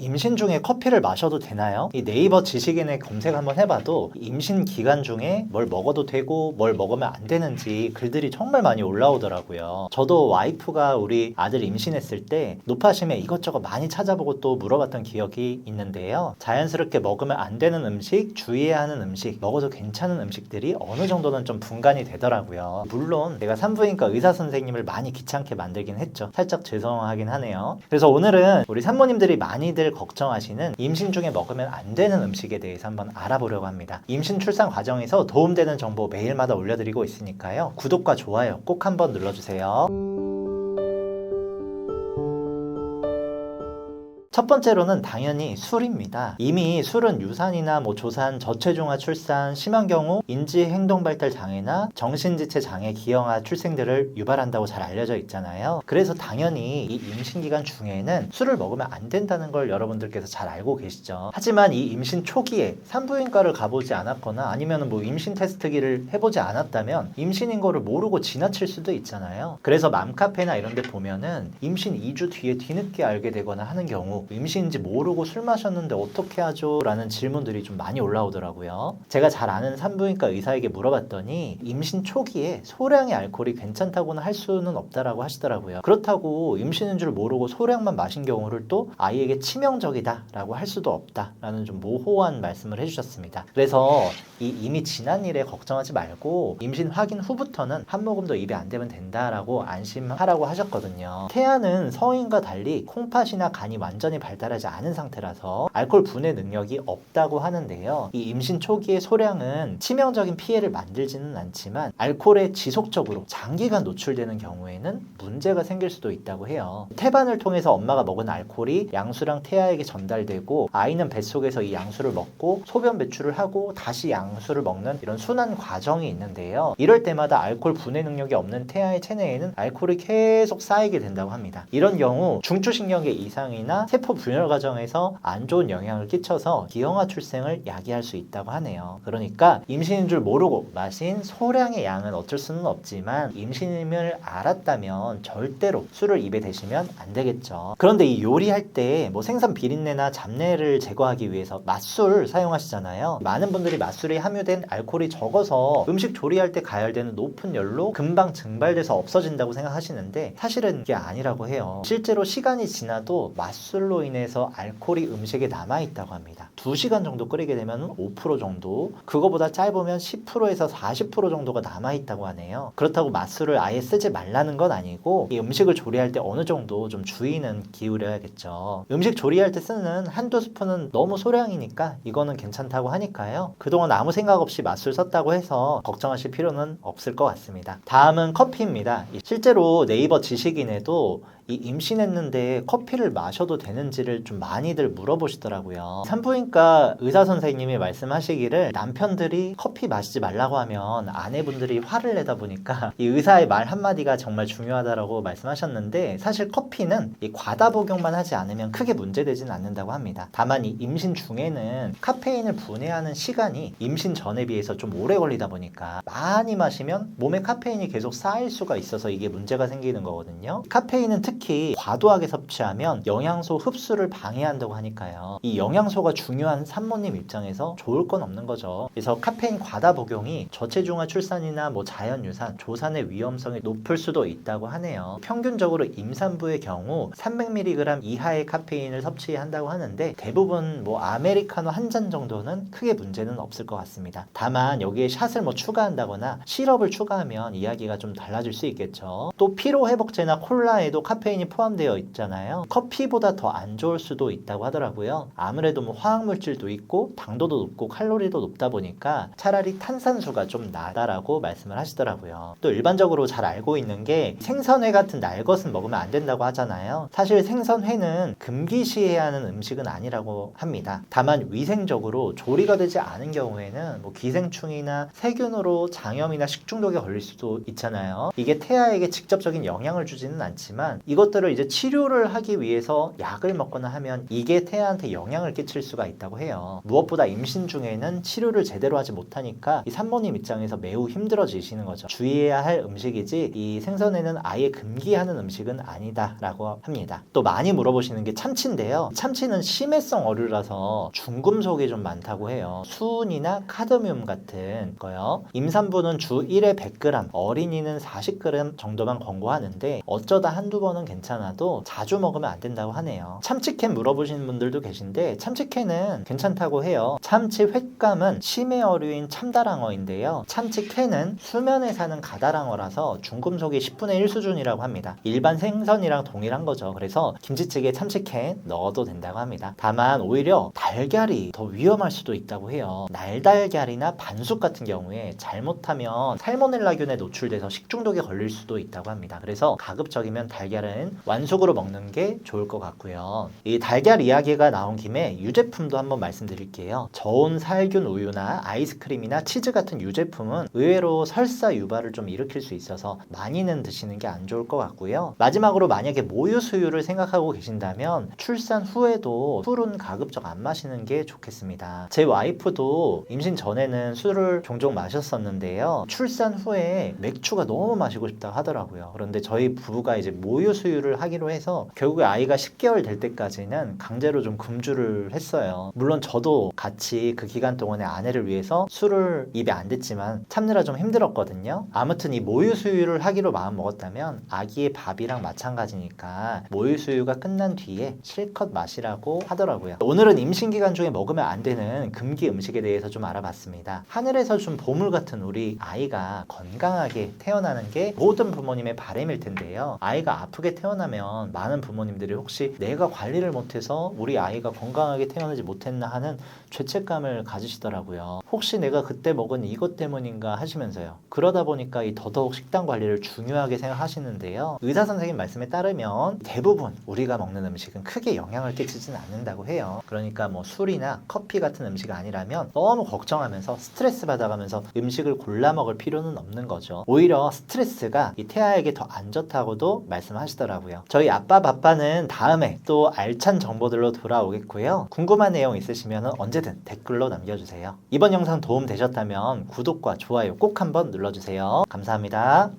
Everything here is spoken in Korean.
임신 중에 커피를 마셔도 되나요? 이 네이버 지식인에 검색 한번 해봐도 임신 기간 중에 뭘 먹어도 되고 뭘 먹으면 안 되는지 글들이 정말 많이 올라오더라고요. 저도 와이프가 우리 아들 임신했을 때 노파심에 이것저것 많이 찾아보고 또 물어봤던 기억이 있는데요. 자연스럽게 먹으면 안 되는 음식, 주의해야 하는 음식, 먹어도 괜찮은 음식들이 어느 정도는 좀 분간이 되더라고요. 물론 내가 산부인과 의사 선생님을 많이 귀찮게 만들긴 했죠. 살짝 죄송하긴 하네요. 그래서 오늘은 우리 산모님들이 많이들 걱정하시는 임신 중에 먹으면 안 되는 음식에 대해서 한번 알아보려고 합니다. 임신 출산 과정에서 도움되는 정보 매일마다 올려드리고 있으니까요. 구독과 좋아요 꼭 한번 눌러주세요. 첫 번째로는 당연히 술입니다. 이미 술은 유산이나 조산, 저체중아 출산, 심한 경우 인지행동발달 장애나 정신지체 장애, 기형아 출생들을 유발한다고 잘 알려져 있잖아요. 그래서 당연히 이 임신 기간 중에는 술을 먹으면 안 된다는 걸 여러분들께서 잘 알고 계시죠. 하지만 이 임신 초기에 산부인과를 가보지 않았거나 아니면 임신 테스트기를 해보지 않았다면 임신인 거를 모르고 지나칠 수도 있잖아요. 그래서 맘카페나 이런 데 보면은 임신 2주 뒤에 뒤늦게 알게 되거나 하는 경우 임신인지 모르고 술 마셨는데 어떻게 하죠? 라는 질문들이 좀 많이 올라오더라고요. 제가 잘 아는 산부인과 의사에게 물어봤더니 임신 초기에 소량의 알코올이 괜찮다고는 할 수는 없다라고 하시더라고요. 그렇다고 임신인 줄 모르고 소량만 마신 경우를 또 아이에게 치명적이다 라고 할 수도 없다 라는 좀 모호한 말씀을 해주셨습니다. 그래서 이미 지난 일에 걱정하지 말고 임신 확인 후부터는 한 모금도 입에 안 대면 된다라고 안심하라고 하셨거든요. 태아는 성인과 달리 콩팥이나 간이 완전히 발달하지 않은 상태라서 알코올 분해 능력이 없다고 하는데요. 이 임신 초기의 소량은 치명적인 피해를 만들지는 않지만 알코올에 지속적으로 장기간 노출되는 경우에는 문제가 생길 수도 있다고 해요. 태반을 통해서 엄마가 먹은 알코올이 양수랑 태아에게 전달되고 아이는 뱃속에서 이 양수를 먹고 소변 배출을 하고 다시 양수를 먹는 이런 순환 과정이 있는데요. 이럴 때마다 알코올 분해 능력이 없는 태아의 체내에는 알코올이 계속 쌓이게 된다고 합니다. 이런 경우 중추신경계 이상이나 세포 분열 과정에서 안 좋은 영향을 끼쳐서 기형아 출생을 야기할 수 있다고 하네요. 그러니까 임신인 줄 모르고 마신 소량의 양은 어쩔 수는 없지만 임신임을 알았다면 절대로 술을 입에 대시면 안 되겠죠. 그런데 이 요리할 때 생선 비린내나 잡내를 제거하기 위해서 맛술 사용하시잖아요. 많은 분들이 맛술에 함유된 알코올이 적어서 음식 조리할 때 가열되는 높은 열로 금방 증발돼서 없어진다고 생각하시는데 사실은 이게 아니라고 해요. 실제로 시간이 지나도 맛술로 인해서 알코올이 음식에 남아있다고 합니다. 2시간 정도 끓이게 되면 5% 정도, 그거보다 짧으면 10%에서 40% 정도가 남아있다고 하네요. 그렇다고 맛술을 아예 쓰지 말라는 건 아니고 이 음식을 조리할 때 어느 정도 좀 주의는 기울여야겠죠. 음식 조리할 때 쓰는 한두 스푼은 너무 소량이니까 이거는 괜찮다고 하니까요. 그동안 아무 생각 없이 맛술 썼다고 해서 걱정하실 필요는 없을 것 같습니다. 다음은 커피입니다. 실제로 네이버 지식인에도 이 임신했는데 커피를 마셔도 되는지를 좀 많이들 물어보시더라고요. 산부인과 의사 선생님이 말씀하시기를 남편들이 커피 마시지 말라고 하면 아내분들이 화를 내다 보니까 이 의사의 말 한마디가 정말 중요하다라고 말씀하셨는데 사실 커피는 이 과다 복용만 하지 않으면 크게 문제되진 않는다고 합니다. 다만 이 임신 중에는 카페인을 분해하는 시간이 임신 전에 비해서 좀 오래 걸리다 보니까 많이 마시면 몸에 카페인이 계속 쌓일 수가 있어서 이게 문제가 생기는 거거든요. 카페인은 특히 과도하게 섭취하면 영양소 흡수를 방해한다고 하니까요. 이 영양소가 중요한 산모님 입장에서 좋을 건 없는 거죠. 그래서 카페인 과다 복용이 저체중아 출산이나 자연유산, 조산의 위험성이 높을 수도 있다고 하네요. 평균적으로 임산부의 경우 300mg 이하의 카페인을 섭취한다고 하는데 대부분 아메리카노 한 잔 정도는 크게 문제는 없을 것 같습니다. 다만 여기에 샷을 추가한다거나 시럽을 추가하면 이야기가 좀 달라질 수 있겠죠. 또 피로회복제나 콜라에도 카페인이 포함되어 있잖아요. 커피보다 더 안 좋을 수도 있다고 하더라고요. 아무래도 화학물질도 있고 당도도 높고 칼로리도 높다 보니까 차라리 탄산수가 좀 나다라고 말씀을 하시더라고요. 또 일반적으로 잘 알고 있는 게 생선회 같은 날 것은 먹으면 안 된다고 하잖아요. 사실 생선회는 금기시해야 하는 음식은 아니라고 합니다. 다만 위생적으로 조리가 되지 않은 경우에는 기생충이나 세균으로 장염이나 식중독에 걸릴 수도 있잖아요. 이게 태아에게 직접적인 영향을 주지는 않지만 이것들을 이제 치료를 하기 위해서 약을 먹거나 하면 이게 태아한테 영향을 끼칠 수가 있다고 해요. 무엇보다 임신 중에는 치료를 제대로 하지 못하니까 이 산모님 입장에서 매우 힘들어지시는 거죠. 주의해야 할 음식이지 이 생선에는 아예 금기하는 음식은 아니다라고 합니다. 또 많이 물어보시는 게 참치인데요. 참치는 심해성 어류라서 중금속이 좀 많다고 해요. 수은이나 카드뮴 같은 거요. 임산부는 주 1회 100g, 어린이는 40g 정도만 권고하는데 어쩌다 한두 번은 괜찮아도 자주 먹으면 안 된다고 하네요. 참치캔 물어보시는 분들도 계신데 참치캔은 괜찮다고 해요. 참치 횟감은 심해 어류인 참다랑어인데요. 참치캔은 수면에 사는 가다랑어라서 중금속이 10분의 1 수준이라고 합니다. 일반 생선이랑 동일한 거죠. 그래서 김치찌개에 참치캔 넣어도 된다고 합니다. 다만 오히려 달걀이 더 위험할 수도 있다고 해요. 날달걀이나 반숙 같은 경우에 잘못하면 살모넬라균에 노출돼서 식중독에 걸릴 수도 있다고 합니다. 그래서 가급적이면 달걀은 완숙으로 먹는 게 좋을 것 같고요. 이 달걀 이야기가 나온 김에 유제품도 한번 말씀드릴게요. 저온 살균 우유나 아이스크림이나 치즈 같은 유제품은 의외로 설사 유발을 좀 일으킬 수 있어서 많이는 드시는 게 안 좋을 것 같고요. 마지막으로 만약에 모유 수유를 생각하고 계신다면 출산 후에도 술은 가급적 안 마시는 게 좋겠습니다. 제 와이프도 임신 전에는 술을 종종 마셨었는데요. 출산 후에 맥주가 너무 마시고 싶다 하더라고요. 그런데 저희 부부가 이제 모유 수유를 하기로 해서 결국에 아이가 10개월 될 때까지는 강제로 좀 금주를 했어요. 물론 저도 같이 그 기간 동안에 아내를 위해서 술을 입에 안 댔지만 참느라 좀 힘들었거든요. 아무튼 이 모유 수유를 하기로 마음 먹었다면 아기의 밥이랑 마찬가지니까 모유 수유가 끝난 뒤에 실컷 마시라고 하더라고요. 오늘은 임신 기간 중에 먹으면 안 되는 금기 음식에 대해서 좀 알아봤습니다. 하늘에서 준 보물 같은 우리 아이가 건강하게 태어나는 게 모든 부모님의 바람일 텐데요. 아이가 아프게 태어나면 많은 부모님들이 혹시 내가 관리를 못해서 우리 아이가 건강하게 태어나지 못했나 하는 죄책감을 가지시더라고요. 혹시 내가 그때 먹은 이것 때문인가 하시면서요. 그러다 보니까 이 더더욱 식단 관리를 중요하게 생각하시는데요. 의사 선생님 말씀에 따르면 대부분 우리가 먹는 음식은 크게 영향을 끼치진 않는다고 해요. 그러니까 뭐 술이나 커피 같은 음식 아니라면 너무 걱정하면서 스트레스 받아가면서 음식을 골라 먹을 필요는 없는 거죠. 오히려 스트레스가 이 태아에게 더 안 좋다고도 말씀하시더라고요. 저희 아빠 바빠는 다음에 또 알찬 정보들로 돌아오겠고요. 궁금한 내용 있으시면 언제든 댓글로 남겨주세요. 이번 영상 도움 되셨다면 구독과 좋아요 꼭 한번 눌러주세요. 감사합니다.